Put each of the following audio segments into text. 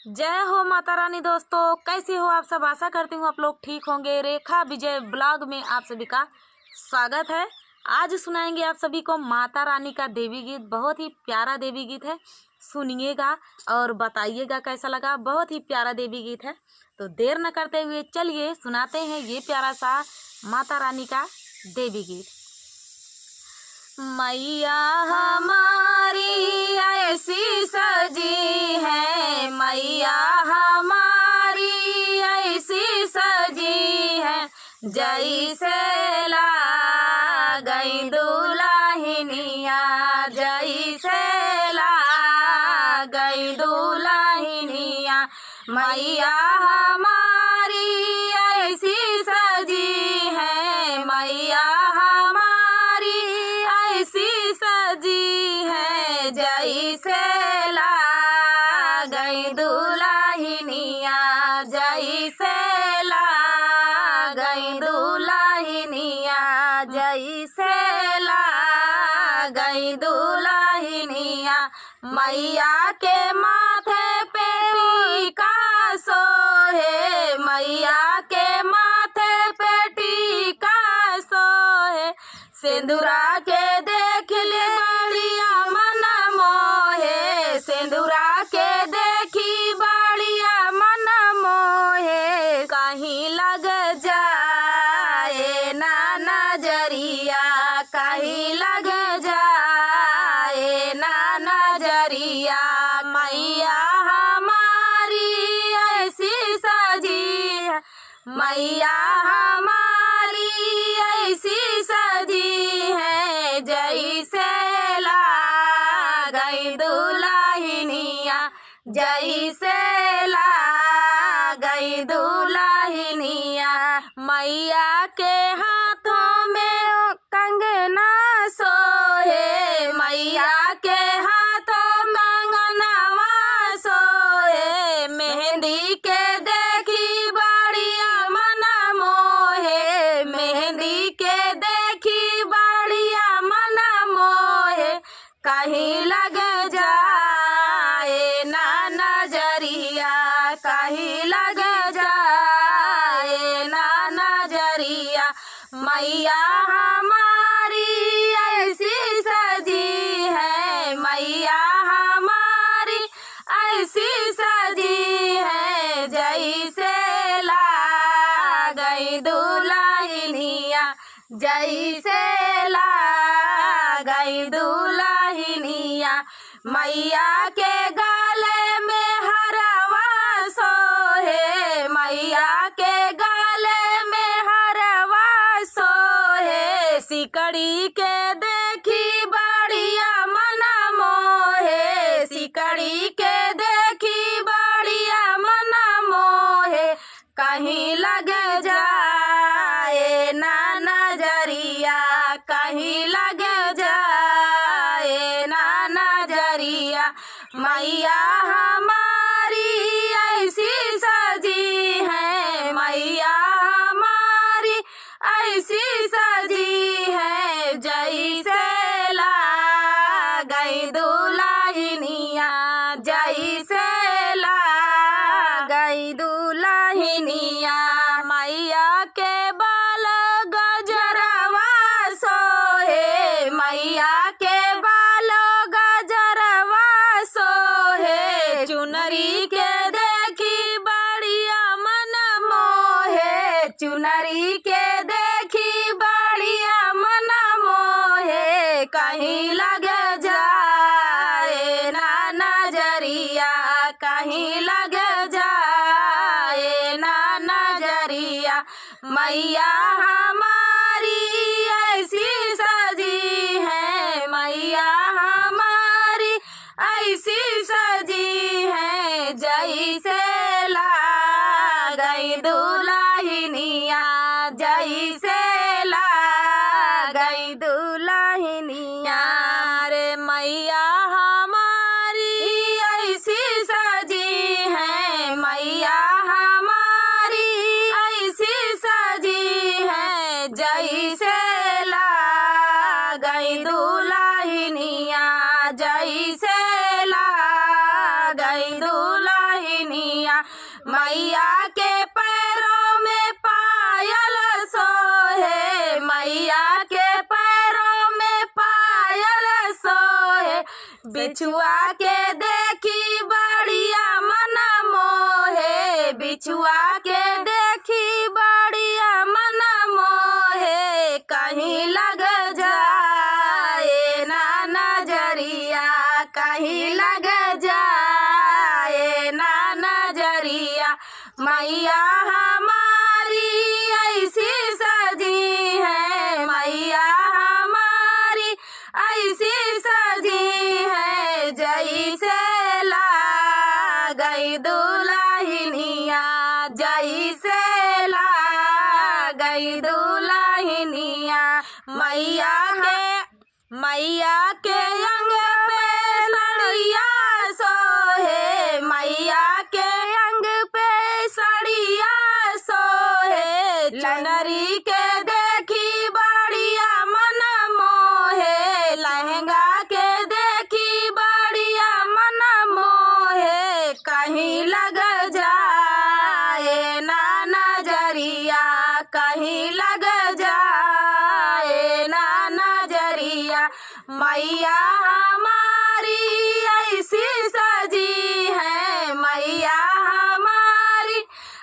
जय हो माता रानी। दोस्तों कैसे हो आप सब? आशा करती हूँ आप लोग ठीक होंगे। रेखा विजय ब्लॉग में आप सभी का स्वागत है। आज सुनाएंगे आप सभी को माता रानी का देवी गीत। बहुत ही प्यारा देवी गीत है, सुनिएगा और बताइएगा कैसा लगा। बहुत ही प्यारा देवी गीत है, तो देर न करते हुए चलिए सुनाते हैं ये प्यारा सा माता रानी का देवी गीत। मैया हमारी ऐसी सजी है, मैया हमारी ऐसी सजी है, जैसे गई दुल्हनिया, जैसे गई दुल्हनिया। मैया हमारी ऐसी सजी है, मैया हमारी ऐसी सजी है, जैसे गई दुल्हनिया, जैसे गई दुल्हनिया, जैसे गई दुल्हनिया। मैया के माथे पे टीका सोहे, मैया के माथे पे टीका सोहे, सिंदूरा के देख ले बढ़िया मन मोहे, सिंदूरा के देखी बढ़िया मन मोहे, कहीं लग जाए ना नजरिया, कहीं लग जाए ना नजरिया। मैया हमारी ऐसी सजी है, मैया हमारी ऐसी सजी है, जैसे गई दुल्हनिया, जैसे गई दुल्हनिया। मैया के हाथों में कंगना सोहे, मैया के हाथों कंगनवा सोहे, मेहंदी के देखी बढ़िया मन मोहे, मेहंदी के देखी बढ़िया मन मोहे, कहीं लग जाए ना नजरिया, कहीं लग जाए ना नजरिया। मैया हमारी ऐसी सजी है, मैया हमारी ऐसी सजी है, जैसे गई दुल्हनिया, जैसे गई दुल्हनिया। मैया के गले में हरवा सोहे, मैया के गले में हरवा सोहे, सिकड़ी के देखी बढ़िया मन मोहे, सिकड़ी के देखी बढ़िया मन मोहे, कहीं लग जाए ना नजरिया, कहीं लग जाए ना नजरिया। मैया हमारी ऐसी सजी है, मैया हमारी ऐसी सजी है, जैसे गई दुल्हनिया, जैसे गई दुल्हनिया। मैया के बाल गजरवा सोहे, मैया के बाल गजरवा सोहे, चुनरी के देखी बढ़िया मन मोहे, चुनरी के देखी बढ़िया मन मोहे, कहीं लग जाए ना नजरिया, कहीं लग जाए ना नजरिया। मैया हमारी ऐसी सजी है, मैया हमारी ऐसी सजी है, जैसे गई दुल्हनिया, जैसे गई दुल्हनिया। रे मैया हमारी ऐसी सजी है, दुल्हनिया। मैया के पैरों में पायल सोहे, मैया के पैरों में पायल सोहे। बिछुआ के देखी बढ़िया मन मोहे, बिछुआ के देखी बढ़िया मन मोहे। कहीं लग जाए ना नजरिया, कहीं लग जाए ना नजरिया। मैया हमारी ऐसी सजी है, मैया हमारी ऐसी सजी है। जैसे ला गई दुल्हनिया, जैसे ला गई दुल्हनिया। मैया के अंग पे सड़िया सोहे, मैया के अंग पे सड़िया सोहे। चुनरी के देखी बढ़िया मन मोहे, लहंगा के देखी बढ़िया मन मोहे। कहीं लग जाए ना नजरिया, कहीं लग जाए ना नजरिया। मैया हमारी ऐसी सजी है, मैया हमारी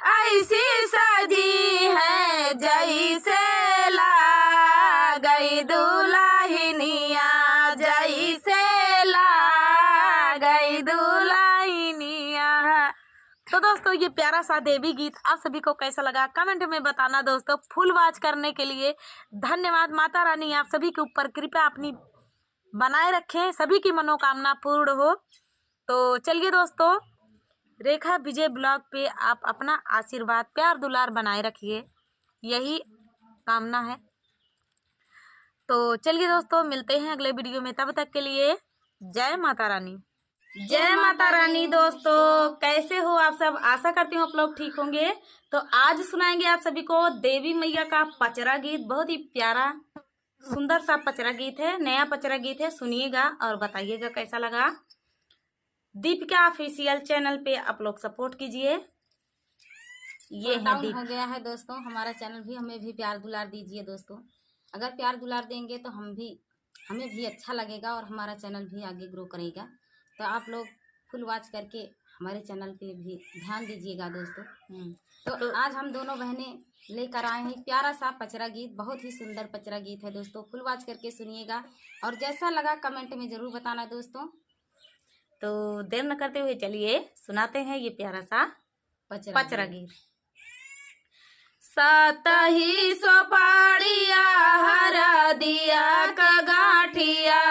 ऐसी सजी है। जैसे ला गई दुल्हनिया, जैसे ला गई दुल्हनिया। तो दोस्तों ये प्यारा सा देवी गीत आप सभी को कैसा लगा कमेंट में बताना दोस्तों। फुल वॉच करने के लिए धन्यवाद। माता रानी आप सभी के ऊपर कृपा अपनी बनाए रखें, सभी की मनोकामना पूर्ण हो। तो चलिए दोस्तों, रेखा विजय ब्लॉग पे आप अपना आशीर्वाद प्यार दुलार बनाए रखिए, यही कामना है। तो चलिए दोस्तों, मिलते हैं अगले वीडियो में, तब तक के लिए जय माता रानी। जय माता रानी। दोस्तों कैसे हो आप सब, आशा करती हूँ आप लोग ठीक होंगे। तो आज सुनाएंगे आप सभी को देवी मैया का पचरा गीत। बहुत ही प्यारा सुंदर सा पचरा गीत है, नया पचरा गीत है। सुनिएगा और बताइएगा कैसा लगा। दीपिका ऑफिशियल चैनल पे आप लोग सपोर्ट कीजिए। ये है हो गया है दोस्तों हमारा चैनल भी, हमें भी प्यार दुलार दीजिए दोस्तों। अगर प्यार दुलार देंगे तो हमें भी अच्छा लगेगा और हमारा चैनल भी आगे ग्रो करेगा। तो आप लोग फुल वॉच करके हमारे चैनल पे भी ध्यान दीजिएगा दोस्तों। तो आज हम दोनों बहनें लेकर आए हैं प्यारा सा पचरा गीत। बहुत ही सुंदर पचरा गीत है दोस्तों, फुल वॉच करके सुनिएगा और जैसा लगा कमेंट में ज़रूर बताना दोस्तों। तो देर न करते हुए चलिए सुनाते हैं ये प्यारा सा पचरा गीत। सतही सोपाड़िया हरा दिया का गाठिया,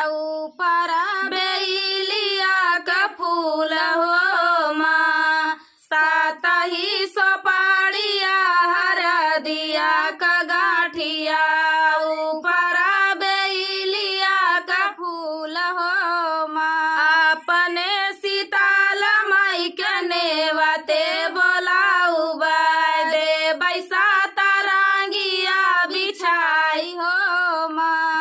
ऊपर बेलिया का फूल हो माँ। सतही सोपाड़िया हरा दिया का गाठिया, ऊपर बेलिया का फूल हो माँ। अपने सीताल माई के नेवते बोलाऊ दे बैसा तारांगिया बिछाई हो माँ।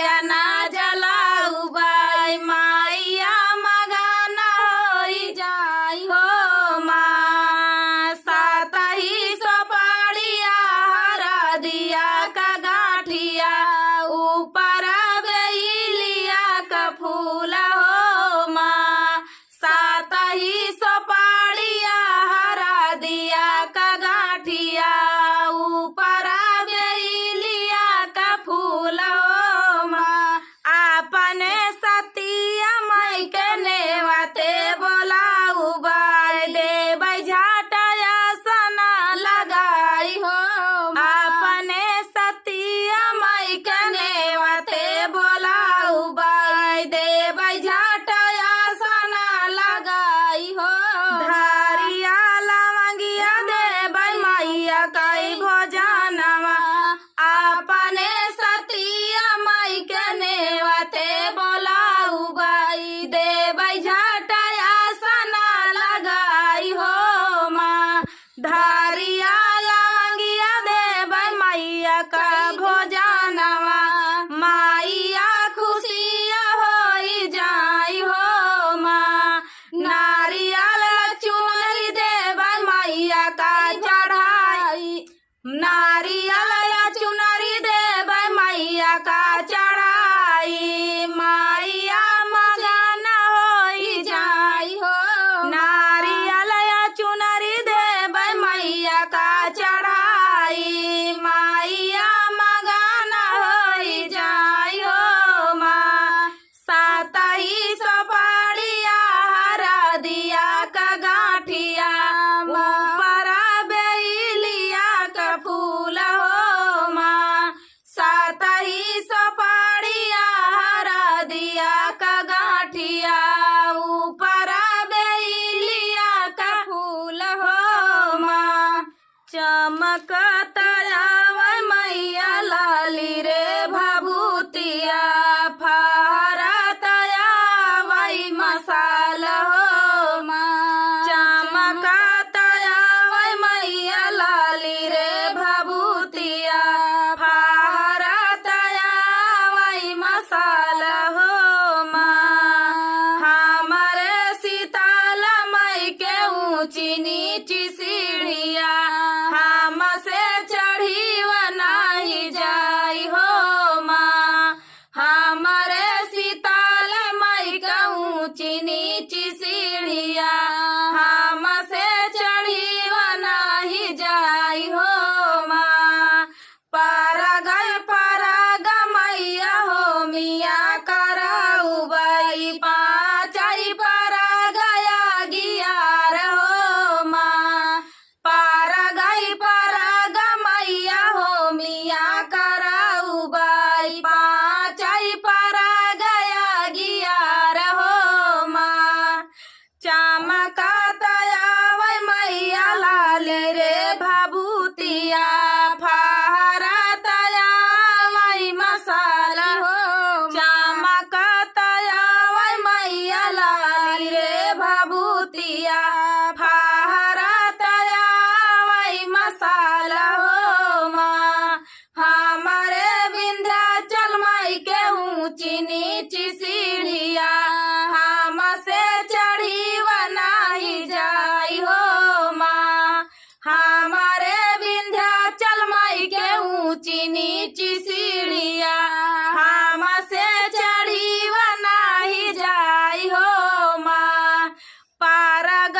दिया ना जलाऊ बाई माइया मगाना होई जाई हो माँ सातही सोपाड़िया हरा दिया का गाठिया ऊपर बेलिया का फूल हो माँ सातही सोपाड़िया हरा दिया का गाठिया ऊपर बेलिया का फूल हो माँ आपने सतिया माई के नेवते बोलाऊ बाय दे बैझाटया सना लगाई हो आपने सतिया माई के नेवते बोलाऊ बाय दे बैझाटया सना लगाई हो धारिया लवंगिया दे बाई माइया कई भोजनवा आपने सतिया माई के नेवते बोलाऊ बाई दे बैझाटया सना लगाई हो माँ धारिया लवंगिया दे बाई माइया का भोजनवा माइया खुशिया होई जाई हो माँ नारियल चुनरी दे बाई माइया का चढ़ाई नारियल चुनरी दे बाई माइया का चढ़ाई माइया मगाना होई जाई हो नारियल चुनरी दे बाई माइया का चढ़ाई माइया मगाना होई जाई हो माँ सातही सोपाड़िया हरा दिया का गाठिया ऊपर बेलिया का फूल हो माँ सातही सोपाड़िया हरा दिया का गाठिया ऊपर बेलिया का फूल हो माँ चमकतया मैया लाली रे भभूतिया फहरतया वही मसाल हो माँ चमकतया मैया लाली रे भभूतिया फहरतया वही मसाल हो माँ हमारे सीताल मई के ऊंची नीची सीढ़िया हमसे चढ़ी वनाही जाई हो माँ हमारे सीताल मई का ऊंची नीची सीढ़िया हमसे चढ़ी वनाही जाई हो माँ परग मैया हो मिया कराऊ बाई पाँचई परग गियार हो माँ परग मैया हो मिया कराऊ बाई पाँचई परग गियार हो माँ चमकतया वै मैया लाल रे भभूतिया फहरतया वै मसाला हो चमकतया वै मैया लाल रे भभूतिया फहरतया वै मसाला हो माँ हमारे विंध्याचल माई के ऊंची नीची सीढ़िया हमसे चढ़ी वनाही जाई हो माँ हमारे विंध्याचल माई के ऊंची नीची सीढ़िया हमसे चढ़ी वनाही जाई हो माँ परग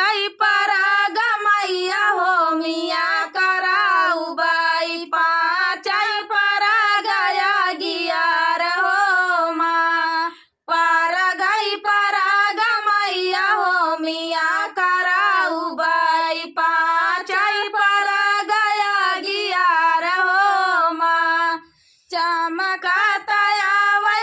मैया हो मिया कराऊ बाई पाँचई परग गियार हो माँ परग मैया हो मिया कराऊ बाई पाँचई परग गियार हो माँ चमकतया वै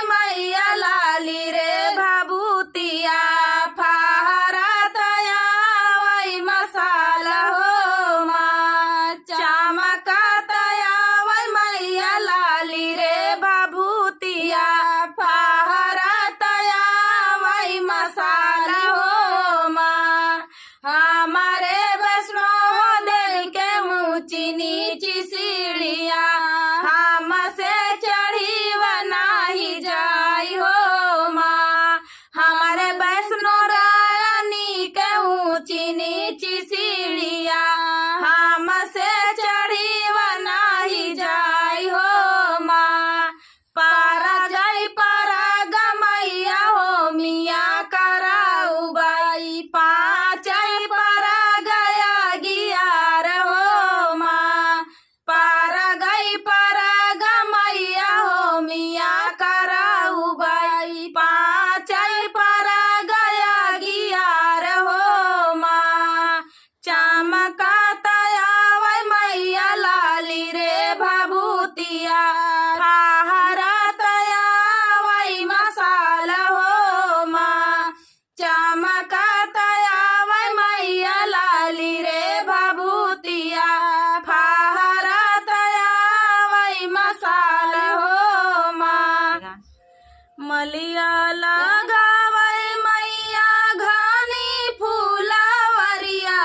मलिया लगावै मैया घनी फूलावरिया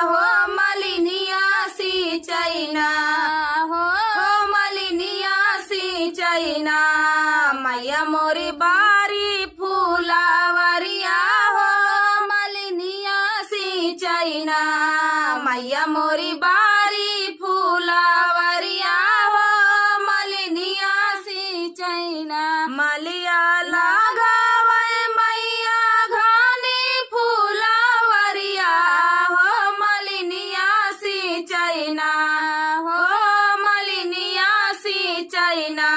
हो मलिनिया सिंचैना हो मलिनिया सिंचैना मैया मोरी बारी फूलावरिया हो मलिनिया सिंचैना मैया मोरी बारी फूलावरिया हो मलिनिया सिंचैना मलिया लगावै मैया घनी फूलावरिया हो मलिनिया सिंचैना हो मलिनिया सिंचैना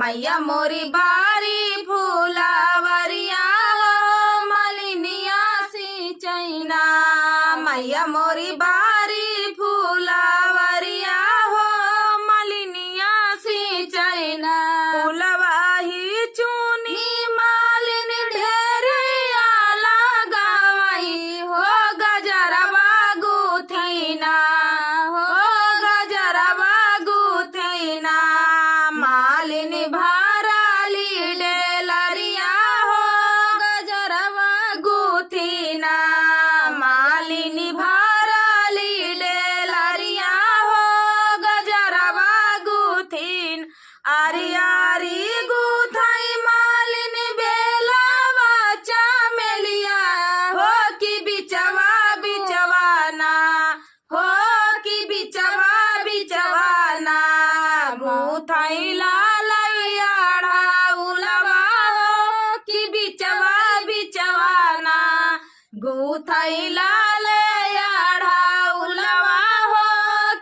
मैया मोरी बारी फूलावरिया हो मलिनिया सिंचैना मैया मोरी बारी फूलावरिया हो मलिनिया सिंचैना फूलवा ही चुनी मालिन ढेरिया लगावई हो गजरवा गुथैना हो गजरवा गुथैना मालिन भराली डेलरिया हो गजरवा गुथीना मालिन भराली डेलरिया हो गजरवा गुथीन आरी आरी गुथाई मालिन बेलावा चमेलिया हो कि बिचवा बिचवाना हो कि बिचवा बिचवाना गुथाई लालैया ढाउलवा हो कि बिचवा बिचवाना गुथाई लालैया ढाउलवा हो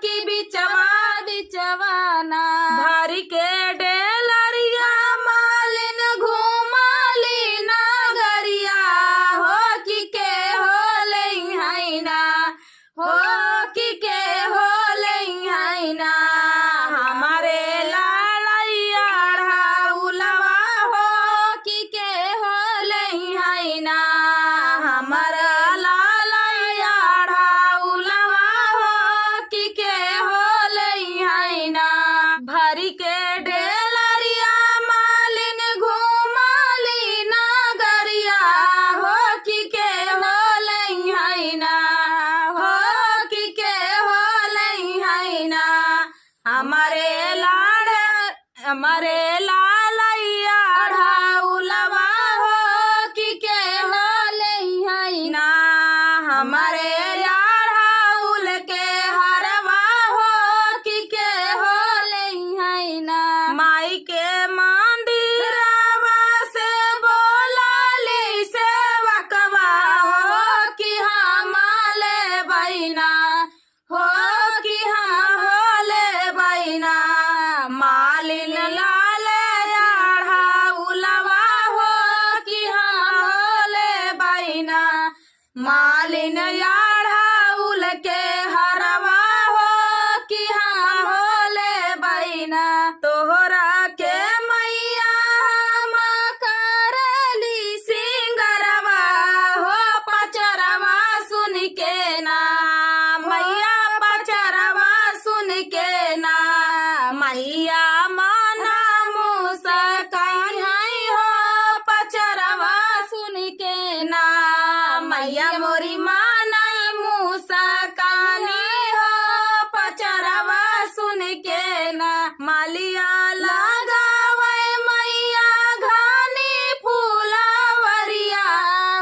कि बिचवा बिचवाना भरी के डेलरिया मालिन घुमाली नगरिया हो कि के हो लैहाइना हो कि के हो लैहाइना हमारे लालैया ढाउलवा हो कि के हो लैहाइना हमारा लालैया ढाउलवा हो कि के हो लैहाइना भरी के डेलरिया मालिन घुमाली नगरिया हो कि के हो लैहाइना हो कि के हो लैहाइना हमारे लालैया ढाउलवा हो कि के हो लैहाइना हमारे ढाउल के हरवा हो कि के हो लैहाइना माई के मंदिरवा से बोलाली सेवकवा हो कि हम ले बैना हो कि हम हो ले बैना मालिन लाले ढाउलवा हो कि हम हो ले बैना मालिन ढाउल के हरवा हो कि हम हो ले बैना तोहरा के मैया हम करली सिंगरवा हो पचरवा सुन के ना मैया पचरवा सुन के ना मैया माना मुस्काई हो पचरवा सुन के ना मैया मोरी माना मुस्कानी हो पचरवा सुन के ना मालिया लगावै मैया घनी फूलावरिया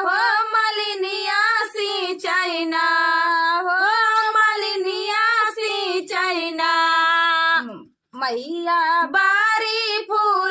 हो मलिनिया सिंचैना हो मलिनिया सिंचैना मैया बारी फूल